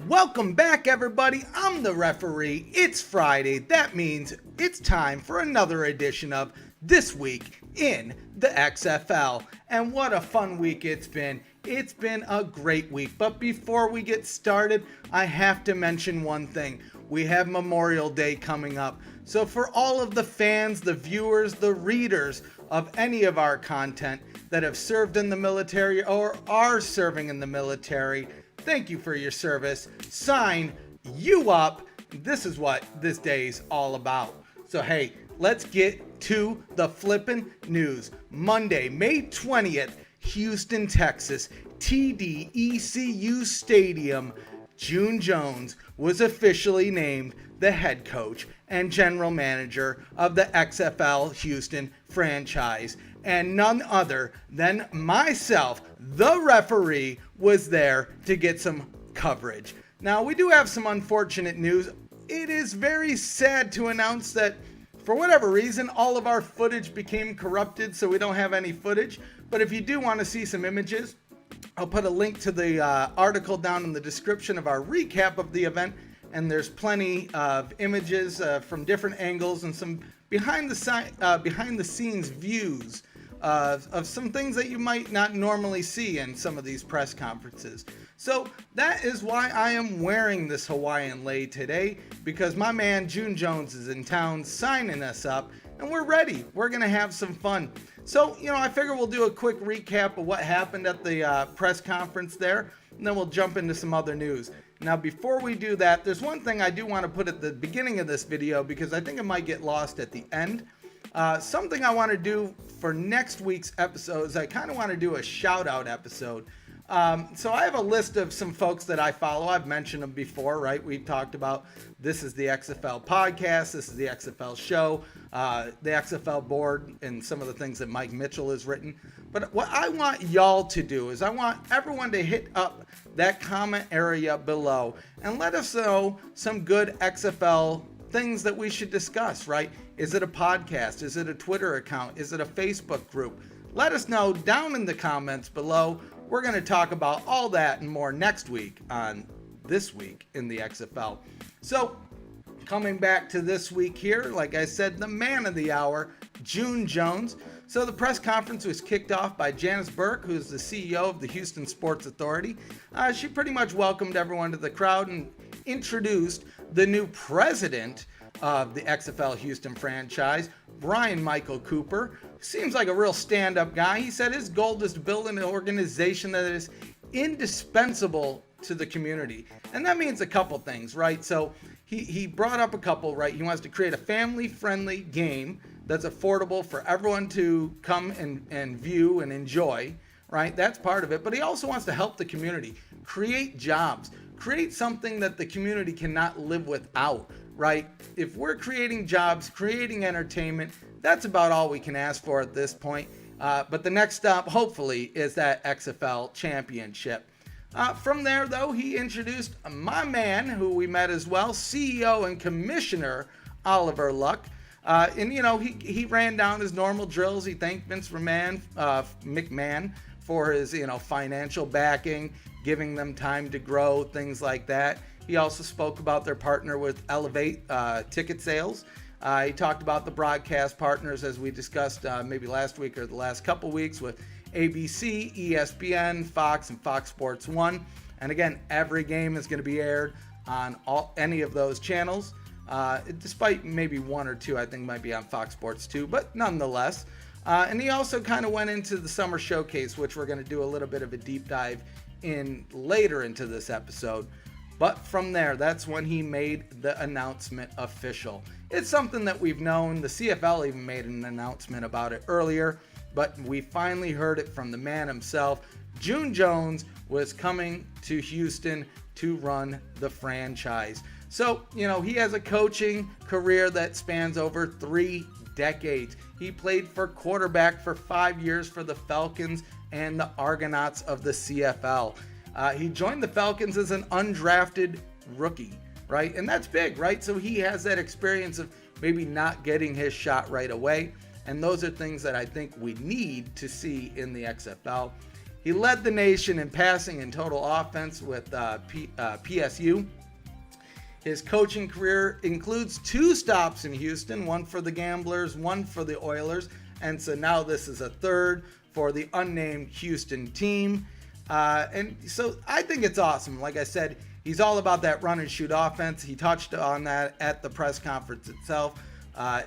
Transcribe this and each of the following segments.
Welcome back, everybody. I'm the referee. It's Friday. That means it's time for another edition of This Week in the XFL. And what a fun week it's been. It's been a great week. But before we get started, I have to mention one thing. We have Memorial Day coming up. So for all of the fans, the viewers, the readers of any of our content that have served in the military or are serving in the military, thank you for your service. Sign you up. This is what this day's all about. So hey, let's get to the flippin' news. Monday, May 20th, Houston, Texas, TDECU Stadium. June Jones was officially named the head coach and general manager of the XFL Houston franchise. And none other than myself, the referee, was there to get some coverage. Now, we do have some unfortunate news. It is very sad to announce that for whatever reason, all of our footage became corrupted, so we don't have any footage. But if you do want to see some images, I'll put a link to the article down in the description of our recap of the event. And there's plenty of images from different angles and some behind the scenes views of some things that you might not normally see in some of these press conferences. So that is why I am wearing this Hawaiian lei today, because my man June Jones is in town signing us up, and we're ready. We're going to have some fun. So, I figure we'll do a quick recap of what happened at the press conference there, and then we'll jump into some other news. Now, before we do that, there's one thing I do want to put at the beginning of this video because I think it might get lost at the end. Something I want to do for next week's episode is I kind of want to do a shout out episode. So I have a list of some folks that I follow. I've mentioned them before, right? We've talked about this is the XFL podcast, this is the XFL show, the XFL board, and some of the things that Mike Mitchell has written. But what I want y'all to do is I want everyone to hit up that comment area below and let us know some good XFL things that we should discuss, right? Is it a podcast? Is it a Twitter account? Is it a Facebook group? Let us know down in the comments below. We're going to talk about all that and more next week on This Week in the XFL. So, coming back to this week here, like I said, the man of the hour, June Jones. So the press conference was kicked off by Janice Burke, who's the CEO of the Houston Sports Authority. She pretty much welcomed everyone to the crowd and introduced the new president of the XFL Houston franchise, Brian Michael Cooper. Seems like a real stand-up guy. He said his goal is to build an organization that is indispensable to the community. And that means a couple things, right? So he brought up a couple, right? He wants to create a family-friendly game that's affordable for everyone to come and view and enjoy, right? That's part of it. But he also wants to help the community, create jobs, create something that the community cannot live without, right? If we're creating jobs, creating entertainment, that's about all we can ask for at this point. But the next stop, hopefully, is that XFL championship. From there, though, he introduced my man, who we met as well, CEO and Commissioner Oliver Luck. And he ran down his normal drills. He thanked Vince McMahon for his, financial backing, giving them time to grow, things like that. He also spoke about their partner with Elevate ticket sales. He talked about the broadcast partners, as we discussed maybe last week or the last couple weeks, with ABC, ESPN, Fox, and Fox Sports 1. And again, every game is going to be aired on any of those channels. Despite maybe one or two, I think might be on Fox Sports 2, but nonetheless. And he also kind of went into the summer showcase, which we're going to do a little bit of a deep dive in later into this episode. But from there, that's when he made the announcement official. It's something that we've known. The CFL even made an announcement about it earlier, but we finally heard it from the man himself. June Jones was coming to Houston to run the franchise. So, he has a coaching career that spans over 3 decades. He played for quarterback for 5 years for the Falcons and the Argonauts of the CFL. He joined the Falcons as an undrafted rookie, right? And that's big, right? So he has that experience of maybe not getting his shot right away. And those are things that I think we need to see in the XFL. He led the nation in passing and total offense with PSU. His coaching career includes 2 stops in Houston, one for the Gamblers, one for the Oilers, and so now this is a 3rd for the unnamed Houston team. And so I think it's awesome. Like I said, he's all about that run and shoot offense. He touched on that at the press conference itself.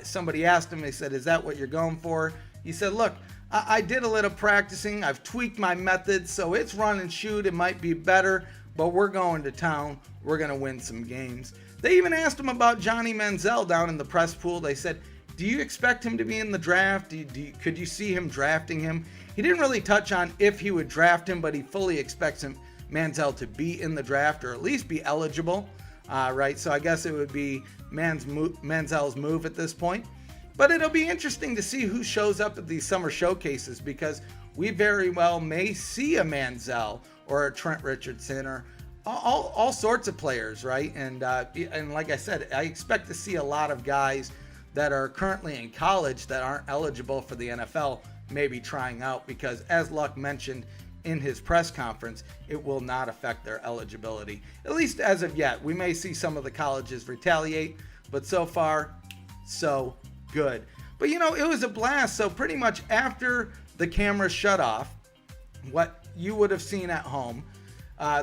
Somebody asked him, they said, "Is that what you're going for?" He said, "Look, I did a little practicing. I've tweaked my methods, so it's run and shoot. It might be better, but we're going to town. We're going to win some games." They even asked him about Johnny Manziel down in the press pool. They said, "Do you expect him to be in the draft? Could you see him drafting him?" He didn't really touch on if he would draft him, but he fully expects Manziel to be in the draft or at least be eligible, right? So I guess it would be Manziel's move at this point. But it'll be interesting to see who shows up at these summer showcases, because we very well may see a Manziel or a Trent Richardson or all sorts of players, right? And like I said, I expect to see a lot of guys that are currently in college that aren't eligible for the NFL maybe trying out, because as Luck mentioned in his press conference, it will not affect their eligibility, at least as of yet. We may see some of the colleges retaliate, but so far, so good. But it was a blast. So pretty much after the camera shut off, what you would have seen at home,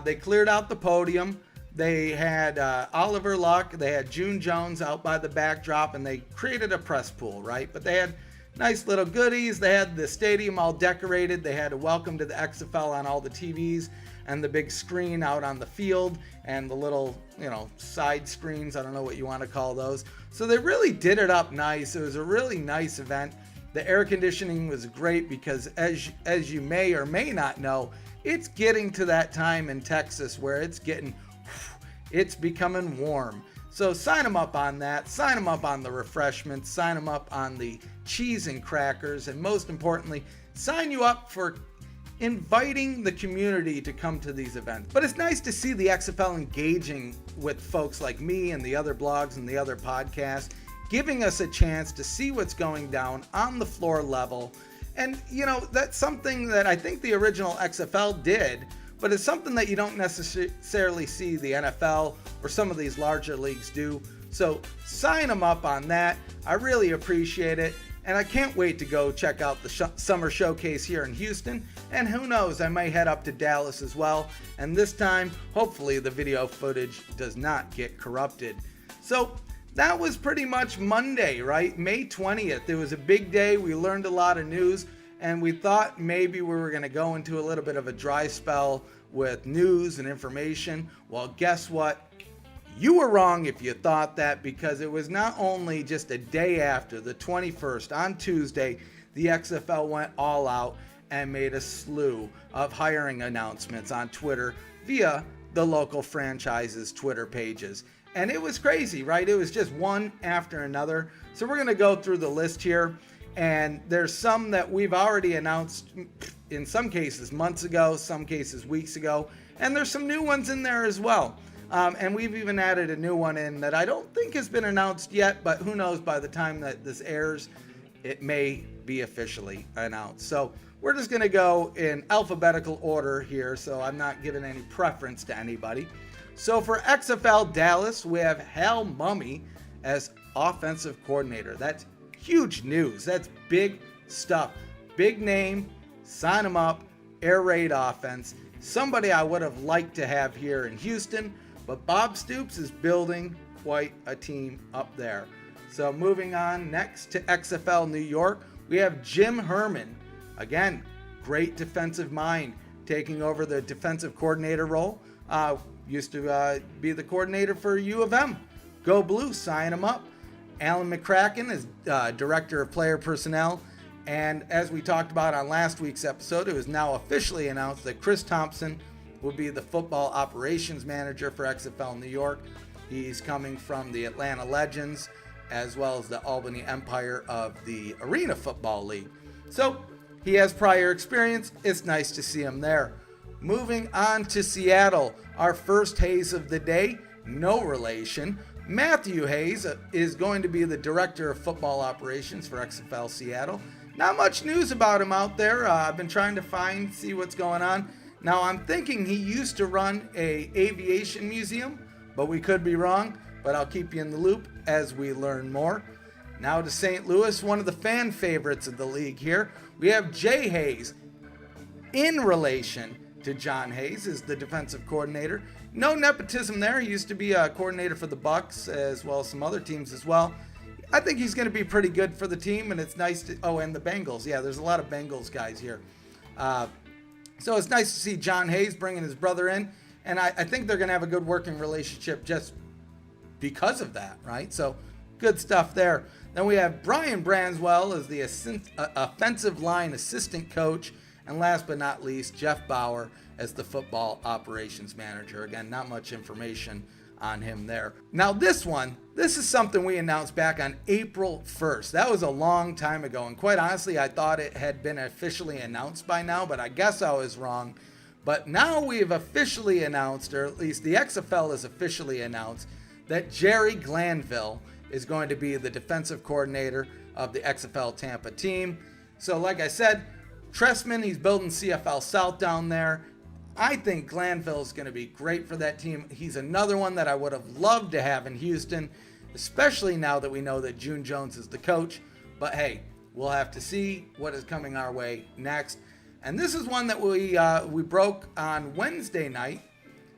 they cleared out the podium. They had Oliver Luck, they had June Jones out by the backdrop, and they created a press pool, right? But they had nice little goodies. They had the stadium all decorated. They had a welcome to the XFL on all the TVs and the big screen out on the field and the little, side screens. I don't know what you want to call those. So they really did it up nice. It was a really nice event. The air conditioning was great because as you may or may not know, it's getting to that time in Texas where it's becoming warm. So sign them up on that. Sign them up on the refreshments. Sign them up on the cheese and crackers. And most importantly, sign you up for inviting the community to come to these events. But it's nice to see the XFL engaging with folks like me and the other blogs and the other podcasts, giving us a chance to see what's going down on the floor level. And, that's something that I think the original XFL did, but it's something that you don't necessarily see the NFL or some of these larger leagues do. So sign them up on that. I really appreciate it. And I can't wait to go check out the summer showcase here in Houston. And who knows, I may head up to Dallas as well. And this time, hopefully the video footage does not get corrupted. So that was pretty much Monday, right? May 20th. It was a big day. We learned a lot of news. And we thought maybe we were going to go into a little bit of a dry spell with news and information. Well, guess what? You were wrong if you thought that, because it was not only just a day after, the 21st, on Tuesday, the XFL went all out and made a slew of hiring announcements on Twitter via the local franchises' Twitter pages. And it was crazy, right? It was just one after another. So we're going to go through the list here. And there's some that we've already announced, in some cases months ago, some cases weeks ago, and there's some new ones in there as well. And we've even added a new one in that I don't think has been announced yet, but who knows, by the time that this airs, it may be officially announced. So we're just going to go in alphabetical order here, so I'm not giving any preference to anybody. So for XFL Dallas, we have Hal Mummy as offensive coordinator. That's huge news. That's big stuff. Big name. Sign him up. Air raid offense. Somebody I would have liked to have here in Houston, but Bob Stoops is building quite a team up there. So moving on next to XFL New York, we have Jim Herman. Again, great defensive mind, taking over the defensive coordinator role. Used to be the coordinator for U of M. Go Blue, sign him up. Alan McCracken is Director of Player Personnel. And as we talked about on last week's episode, it was now officially announced that Chris Thompson will be the football operations manager for XFL New York. He's coming from the Atlanta Legends as well as the Albany Empire of the Arena Football League. So he has prior experience. It's nice to see him there. Moving on to Seattle, our first Hayes of the day, no relation. Matthew Hayes is going to be the Director of Football Operations for XFL Seattle. not much news about him out there. I've been trying to see what's going on. Now, I'm thinking he used to run a aviation museum, but we could be wrong. But I'll keep you in the loop as we learn more. Now to St. Louis, one of the fan favorites of the league here. We have Jay Hayes. In relation to John Hayes is the defensive coordinator. No nepotism there. He used to be a coordinator for the Bucks as well as some other teams as well. I think he's going to be pretty good for the team, and it's nice to... Oh, and the Bengals. Yeah, there's a lot of Bengals guys here. So it's nice to see John Hayes bringing his brother in, and I think they're going to have a good working relationship just because of that, right? So good stuff there. Then we have Brian Branswell as the offensive line assistant coach, and last but not least, Jeff Bauer as the football operations manager. Again, not much information on him there. Now this is something we announced back on April 1st. That was a long time ago, and quite honestly, I thought it had been officially announced by now, but I guess I was wrong. But now we've officially announced, or at least the XFL has officially announced, that Jerry Glanville is going to be the defensive coordinator of the XFL Tampa team. So like I said, Tressman, he's building CFL South down there. I think Glanville is going to be great for that team. He's another one that I would have loved to have in Houston, especially now that we know that June Jones is the coach. But hey, we'll have to see what is coming our way next. And this is one that we broke on Wednesday night.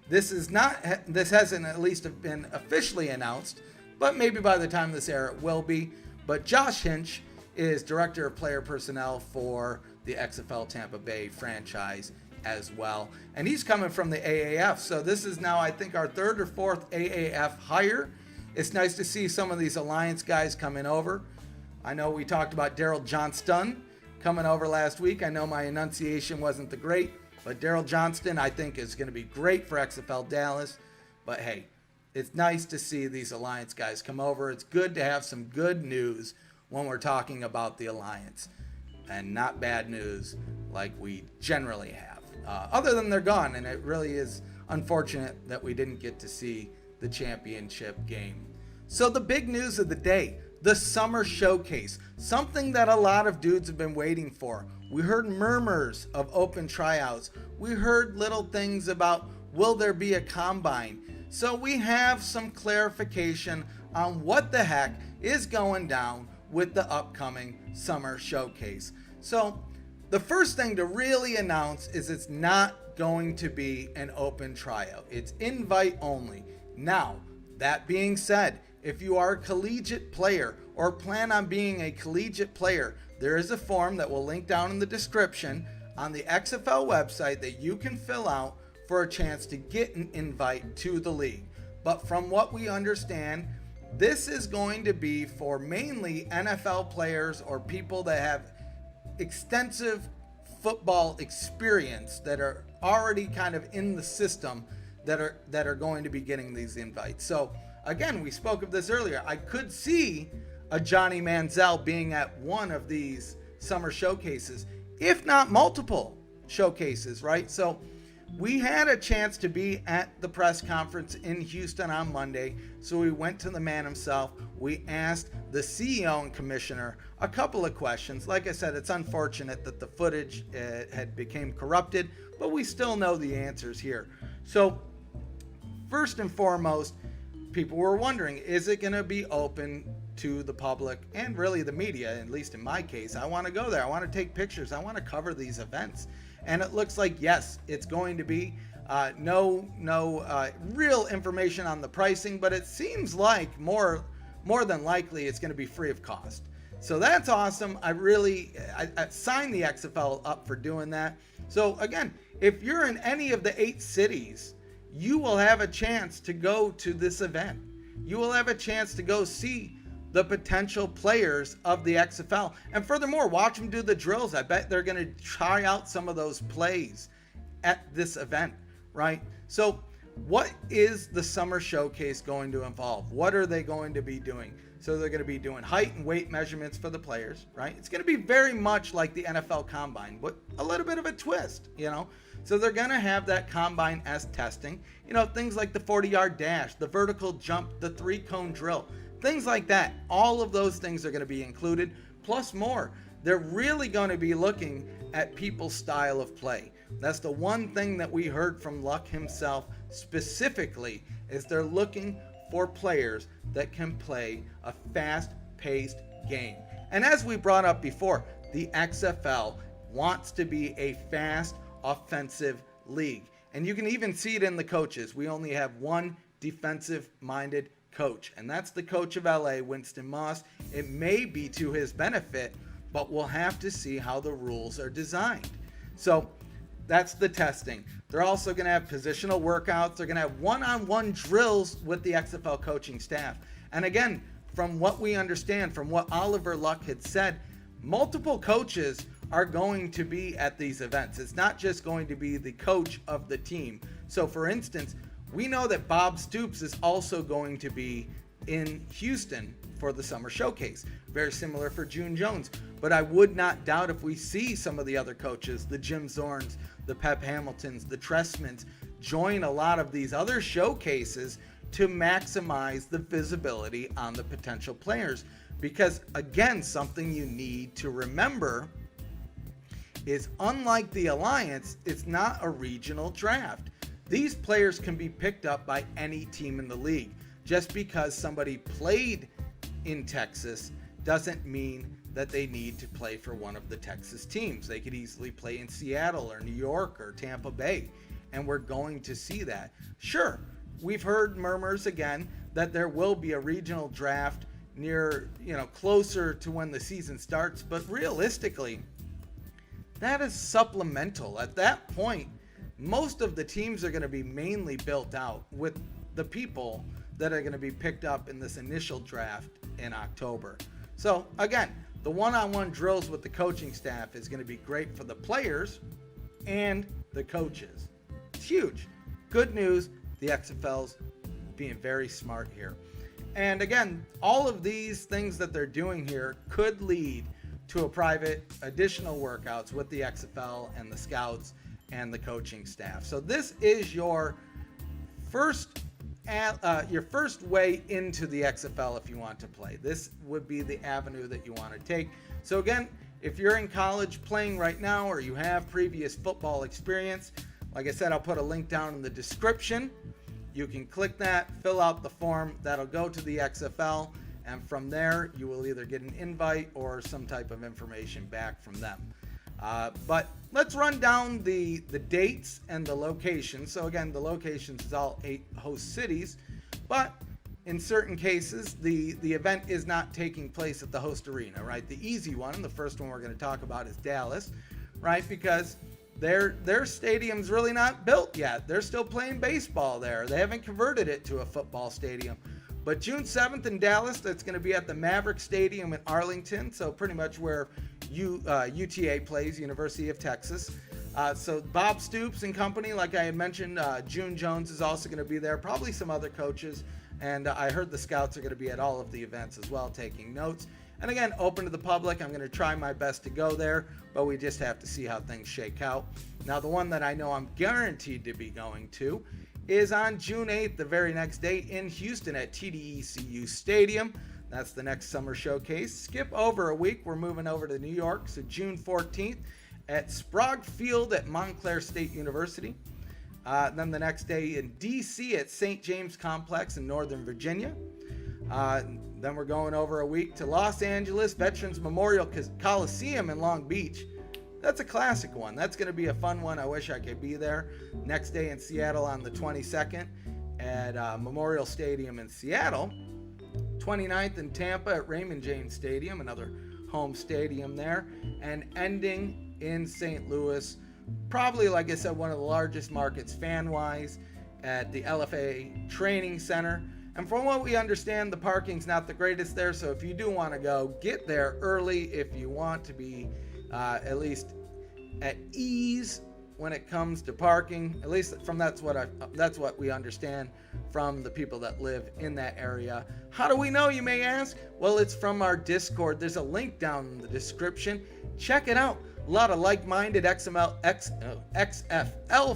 This hasn't at least been officially announced, but maybe by the time this airs it will be. But Josh Hinch is Director of Player Personnel for the XFL Tampa Bay franchise as well. And he's coming from the AAF. So this is now, I think, our third or fourth AAF hire. It's nice to see some of these Alliance guys coming over. I know we talked about Daryl Johnston coming over last week. I know my enunciation wasn't the great, but Daryl Johnston, I think, is going to be great for XFL Dallas. But hey, it's nice to see these Alliance guys come over. It's good to have some good news when we're talking about the Alliance, and not bad news like we generally have. Other than they're gone, and it really is unfortunate that we didn't get to see the championship game. So the big news of the day, the summer showcase, something that a lot of dudes have been waiting for. We heard murmurs of open tryouts. We heard little things about, will there be a combine? So we have some clarification on what the heck is going down with the upcoming summer showcase. So the first thing to really announce is it's not going to be an open tryout. It's invite only. Now, that being said, if you are a collegiate player or plan on being a collegiate player, there is a form that we'll link down in the description on the XFL website that you can fill out for a chance to get an invite to the league. But from what we understand, this is going to be for mainly NFL players or people that have extensive football experience that are already kind of in the system that are going to be getting these invites. So again, we spoke of this earlier. I could see a Johnny Manziel being at one of these summer showcases, if not multiple showcases, right? So we had a chance to be at the press conference in Houston on Monday. So we went to the man himself. We asked the CEO and commissioner a couple of questions. Like I said, it's unfortunate that the footage had became corrupted, but we still know the answers here. So first and foremost, people were wondering, is it going to be open to the public and really the media? At least in my case, I want to go there. I want to take pictures. I want to cover these events. And it looks like, yes, it's going to be no real information on the pricing, but it seems like more than likely it's going to be free of cost. So that's awesome. I signed the XFL up for doing that. So again, if you're in any of the 8 cities, you will have a chance to go to this event. You will have a chance to go see the potential players of the XFL. And furthermore, watch them do the drills. I bet they're going to try out some of those plays at this event, right? So what is the summer showcase going to involve? What are they going to be doing? So they're going to be doing height and weight measurements for the players, right? It's going to be very much like the NFL Combine, but a little bit of a twist, you know? So they're going to have that Combine-esque testing, you know, things like the 40-yard dash, the vertical jump, the 3-cone drill, things like that. All of those things are going to be included, plus more. they're really going to be looking at people's style of play. That's the one thing that we heard from Luck himself specifically, is they're looking for players that can play a fast-paced game. And as we brought up before, the XFL wants to be a fast, offensive league. And you can even see it in the coaches. We only have one defensive-minded coach, and that's the coach of LA, Winston Moss. It may be to his benefit, but we'll have to see how the rules are designed. So that's the testing. They're also going to have positional workouts. They're going to have one-on-one drills with the XFL coaching staff. And again, from what we understand, from what Oliver Luck had said, multiple coaches are going to be at these events. It's not just going to be the coach of the team. So for instance, we know that Bob Stoops is also going to be in Houston for the summer showcase. Very similar for June Jones. But I would not doubt if we see some of the other coaches, the Jim Zorns, the Pep Hamiltons, the Tressmans, join a lot of these other showcases to maximize the visibility on the potential players. Because again, something you need to remember is, unlike the Alliance, it's not a regional draft. These players can be picked up by any team in the league. Just because somebody played in Texas doesn't mean that they need to play for one of the Texas teams. They could easily play in Seattle or New York or Tampa Bay, and we're going to see that. Sure, we've heard murmurs again that there will be a regional draft near, closer to when the season starts, but realistically, that is supplemental. At that point, most of the teams are going to be mainly built out with the people that are going to be picked up in this initial draft in October. So again, the one-on-one drills with the coaching staff is going to be great for the players and the coaches. It's huge. Good news, the XFL's being very smart here. And again, all of these things that they're doing here could lead to a private additional workouts with the XFL and the scouts and the coaching staff. So this is your first way into the XFL if you want to play. This would be the avenue that you want to take. So again, if you're in college playing right now, or you have previous football experience, like I said, I'll put a link down in the description. You can click that, fill out the form, that'll go to the XFL, and from there you will either get an invite or some type of information back from them. But let's run down the dates and the locations. So again, the locations is all 8 host cities, but in certain cases, the event is not taking place at the host arena, right? The easy one, and the first one we're going to talk about, is Dallas, right? Because their stadium's really not built yet. They're still playing baseball there. They haven't converted it to a football stadium. But June 7th in Dallas, that's going to be at the Maverick Stadium in Arlington, so pretty much where UTA plays, University of Texas. So Bob Stoops and company, like I had mentioned, June Jones is also going to be there, probably some other coaches, and I heard the scouts are going to be at all of the events as well, taking notes. And again, open to the public. I'm going to try my best to go there, but we just have to see how things shake out. Now, the one that I know I'm guaranteed to be going to is on June 8th, the very next day, in Houston at TDECU Stadium. That's the next summer showcase. Skip over a week. We're moving over to New York. So June 14th at Sprague Field at Montclair State University. Then the next day in DC at St. James Complex in Northern Virginia. Then we're going over a week to Los Angeles, Veterans Memorial Coliseum in Long Beach. That's a classic one. That's going to be a fun one. I wish I could be there. Next day in Seattle on the 22nd at Memorial Stadium in Seattle. 29th in Tampa at Raymond James Stadium, another home stadium there. And ending in St. Louis, probably, like I said, one of the largest markets fan-wise, at the LFA Training Center. And from what we understand, the parking's not the greatest there, so if you do want to go, get there early if you want to be at least at ease when it comes to parking. At least that's what we understand from the people that live in that area. How do we know, you may ask? Well, it's from our Discord. There's a link down in the description. Check it out. A lot of like-minded XFL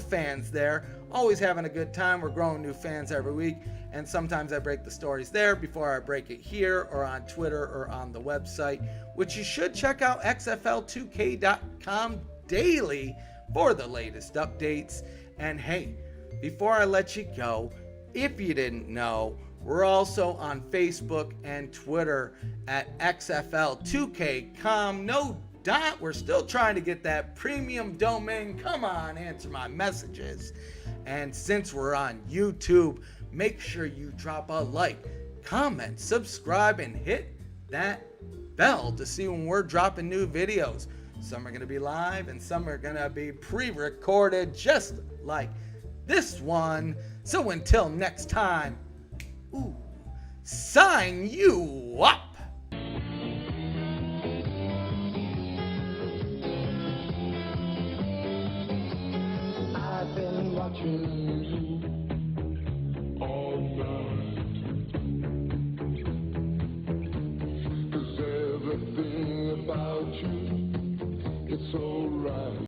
fans there Always having a good time. We're growing new fans every week, and sometimes I break the stories there before I break it here or on Twitter or on the website, which you should check out xfl2k.com daily for the latest updates. And hey, before I let you go, if you didn't know, we're also on Facebook and Twitter at XFL2K.com. No dot. We're still trying to get that premium domain. Come on, answer my messages. And since we're on YouTube, make sure you drop a like, comment, subscribe, and hit that bell to see when we're dropping new videos. Some are going to be live and some are going to be pre-recorded, just like this one. So until next time, sign you up. I've been watching you.